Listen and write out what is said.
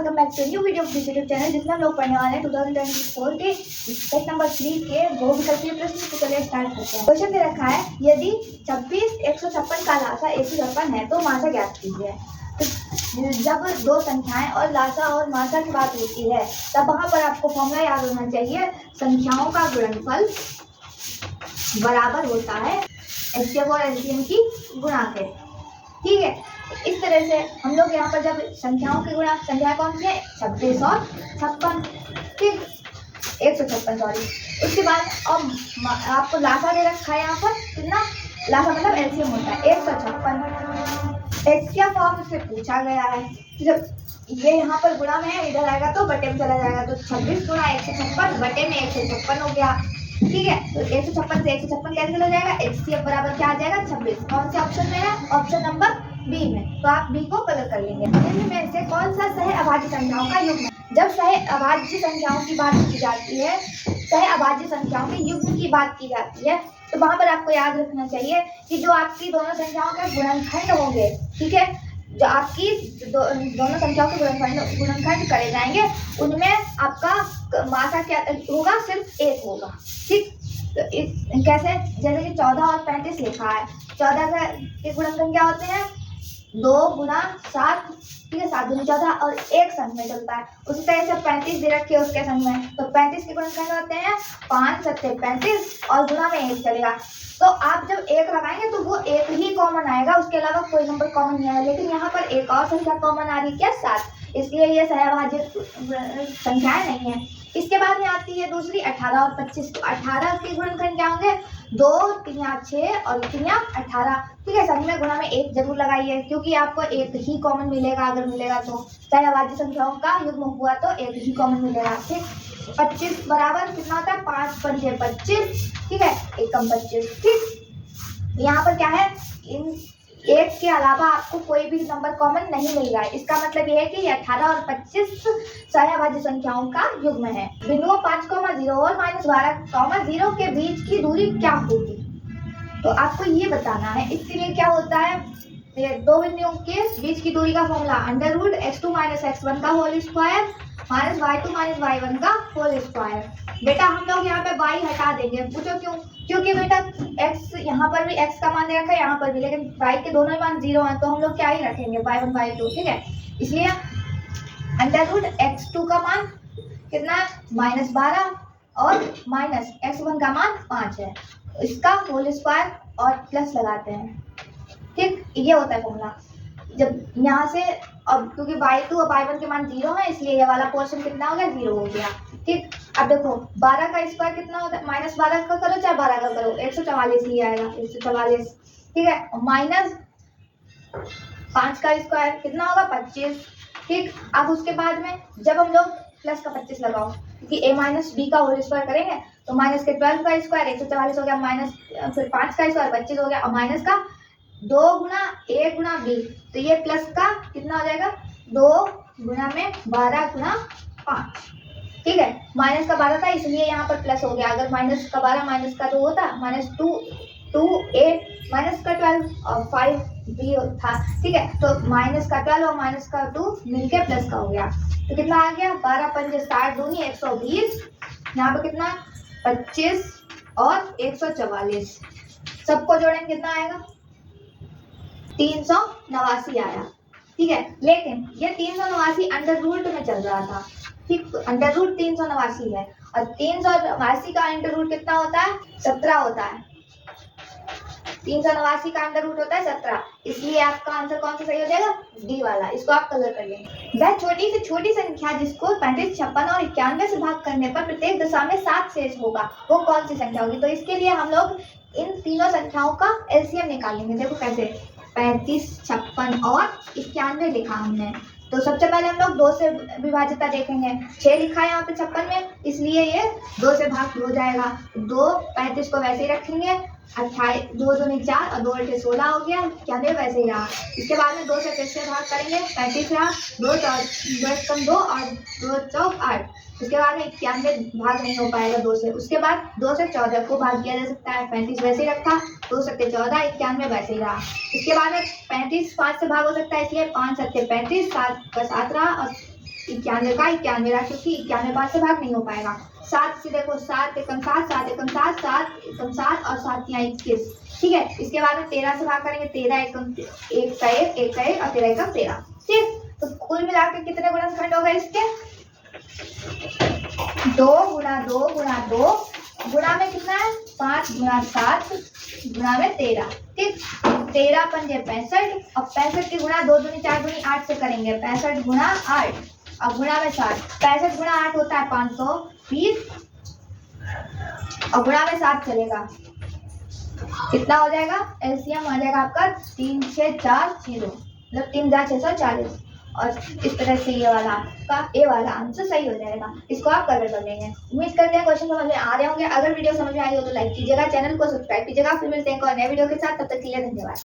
Welcome back to new video of YouTube channel, जिसमें हम लोग पढ़ने वाले हैं 2024 के टेस्ट नंबर 3 के बहुविकल्पीय प्रश्न। तो चलिए स्टार्ट करते हैं। क्वेश्चन दे रखा है, यदि 26 156 का लासा 156 है तो मासा ज्ञात कीजिए। तो जब दो संख्याएं और लासा और मासा की बात होती है तब वहां पर आपको फॉर्मूला याद होना चाहिए, संख्याओं का गुणनफल बराबर होता है एचसीएफ और एलसीएम की गुणा के। ठीक है, इस तरह से हम लोग यहाँ पर जब संख्याओं की गुणा, संख्या कौन सी है 26 और 56, ठीक 156 सॉरी। उसके बाद अब आपको लासा दे रखा है, यहाँ पर कितना लासा मतलब एलसीएम होता है 156। एक्स क्या फॉर्म से पूछा गया है, जब ये यहाँ पर गुणा में है इधर आएगा तो बटे में चला जाएगा, तो 26 गुणा 156 बटे में 156 हो गया। ठीक है, तो 156 से 156 कैंसिल हो जाएगा, एचसीएफ बराबर क्या आ जाएगा 26। कौन से ऑप्शन में है? ऑप्शन नंबर बी में, तो आप बी को कलर कर लेंगे। निम्न में से कौन सा सह अभाज्य संख्याओं का युग्म? जब सह अभाज्य संख्याओं की बात की जाती है, सह अभाज्य संख्याओं के युग्म की बात की जाती है, तो वहां पर आपको याद रखना चाहिए कि जो आपकी दोनों संख्याओं के गुणनखंड होंगे, ठीक है, जो आपकी दोनों संख्याओं के गुणनखंड करे जाएंगे उनमें आपका मासा क्या होगा, सिर्फ एक होगा। ठीक, तो इस कैसे, जैसे कि 14 और 35 लिखा है, 14 के गुणनखंड क्या होते हैं 2 गुना 7, ठीक है 7 दूनी 14 और एक संग में चलता है। उसी तरह से 35 दे रखी है उसके संग में, तो 35 के गुणनखंड होते हैं 5 7 35 और गुना में 1 चलेगा। तो आप जब 1 लगाएंगे तो वो 1 ही कॉमन आएगा, उसके अलावा कोई नंबर कॉमन नहीं आएगा। लेकिन यहाँ पर एक और संख्या कॉमन आ रही है क्या 7, इसलिए ये सहअभाज्य संख्याएं नहीं है। इसके बाद में आती है दूसरी 18 और 25। तो 18 के गुणनखंड क्या होंगे 2 3 6 और 3 18। ठीक है, सभी में गुणा में 1 जरूर लगाइए, क्योंकि आपको 1 ही कॉमन मिलेगा। अगर मिलेगा तो सहअभाज्य संख्याओं का युग्म हुआ तो 1 ही कॉमन मिलेगा। ठीक, 25 बराबर कितना होता है 5 पंजे 25, ठीक है 1 कम 25। ठीक, यहाँ पर क्या है, इन 1 के अलावा आपको कोई भी नंबर कॉमन नहीं मिल रहा है। इसका मतलब ये है कि 18 और 25 सहअभाज्य संख्याओं का युग्म है। बिंदुओं 5,0 और -12,0 के बीच की दूरी क्या होगी, तो आपको ये बताना है। इसके लिए क्या होता है, दो बिंदुओं के बीच की दूरी का फॉर्मूला √(x2 - x1) का होल स्क्वायर -y2 - y1 का होल स्क्वायर। बेटा हम लोग यहाँ पे y हटा देंगे, पूछो क्यों? क्योंकि बेटा x यहाँ पर भी x का मान दे रखा है, यहाँ पर भी, लेकिन y के दोनों ही मान 0 हैं, तो हम लोग क्या ही रखेंगे y1 y2। ठीक है, इसलिए √(x2) का मान कितना है -12 और -x1 का मान 5 है, इसका होल स्क्वायर और प्लस लगाते हैं। ठीक, ये होता है फॉर्मूला। जब यहाँ से अब क्योंकि y2 और y1 के मान 0 है, इसलिए ये वाला पोर्शन कितना हो गया 0 हो गया। ठीक, अब देखो 12 का स्क्वायर कितना होता है, -12 का करो चाहे 12 का करो 144 ही आएगा 144। ठीक है, -5 का स्क्वायर कितना होगा 25। ठीक, अब उसके बाद में जब हम लोग प्लस का 25 लगाओ, क्योंकि a - b का होल स्क्वायर करेंगे तो माइनस के 12 का स्क्वायर 144 हो गया, माइनस फिर 5 का स्क्वायर 25 हो गया, और माइनस का 2 गुना a गुना b, तो ये प्लस का कितना हो जाएगा 2 गुना में 12 गुना 5। ठीक है, माइनस का 12 था इसलिए यहाँ पर प्लस हो गया। अगर माइनस का 12 माइनस का 2 होता, -2 a माइनस का 12 और 5 b था। ठीक है, तो माइनस का 12 और माइनस का 2 मिलके प्लस का हो गया, तो कितना आ गया 12 पंजे 60 दूनी 120, यहाँ पे कितना 25 और 144, सबको जोड़ेंगे कितना आएगा 389 आया। ठीक है, लेकिन ये 389 अंडर रूट में चल रहा था। ठीक, तो अंडर रूट 389 है और 389 का अंडर रूट कितना होता है 17 होता है। 389 का अंडर रूट होता है 17, इसलिए आपका आंसर कौन सा सही हो जाएगा डी वाला। इसको आप कलर कर लेंगे। वह छोटी से छोटी संख्या जिसको 35 56 और 91 से भाग करने पर प्रत्येक दशा में 7 शेष होगा, वो कौन सी संख्या होगी? तो इसके लिए हम लोग इन तीनों संख्याओं का एलसीएम निकालेंगे। देखो कैसे, 35 56 और 91 लिखा हमने, तो सबसे पहले हम लोग 2 से विभाज्यता देखेंगे। 6 लिखा है यहाँ पे 56 में, इसलिए ये 2 से भाग हो जाएगा। 2 35 को वैसे ही रखेंगे, 28 2 दूनी 4 और 2 8 16 हो गया, 91 वैसे ही रहा। इसके बाद में 2 से फिर से भाग करेंगे, 35 रहा, 2 कम 2 और 2 चौक 8। उसके बाद में 91 भाग नहीं हो पाएगा 2 से। उसके बाद 2 से 14 को भाग किया जा सकता है, 35 वैसे ही रखा, 2 7 14 91 वैसे ही रहा। इसके बाद में 35 5 से भाग हो सकता है, इसलिए 5 7 35 7 का 7 रहा और 91 का 91 रहा, क्योंकि 91 5 से भाग नहीं हो पाएगा। 7 से देखो 7 एकम 7, 7 एकम 7, 7 एकम 7 और 7 यहाँ 21। ठीक है, इसके बाद में 13 से भाग करेंगे, 13 एकम 1 का 1, 1 का 1 और 13 एकम 13। ठीक, तो कुल मिलाकर कितने गुणनखंड हो गए इसके? 2 गुणा 2 गुणा 2 गुणा में कितना है 5 गुणा 7 गुणा में 13। ठीक, 13 पंजे 65 और 65 के गुणा 2 दूनी 4 दूनी 8 से करेंगे, 65 गुणा 8 और गुणा में 60। 65 गुणा 8 होता है 520 और गुणा में 7 चलेगा, कितना हो जाएगा? एलसीएम आ जाएगा आपका 3640, मतलब 3640। और इस तरह से ये वाला आपका ए वाला आंसर सही हो जाएगा। इसको आप कवर कर लेंगे। उम्मीद करते हैं क्वेश्चन समझ में आ रहे होंगे। अगर वीडियो समझ में आई हो तो लाइक कीजिएगा, चैनल को सब्सक्राइब कीजिएगा। फिर मिलते हैं एक और नए वीडियो के साथ, तब तक के लिए धन्यवाद।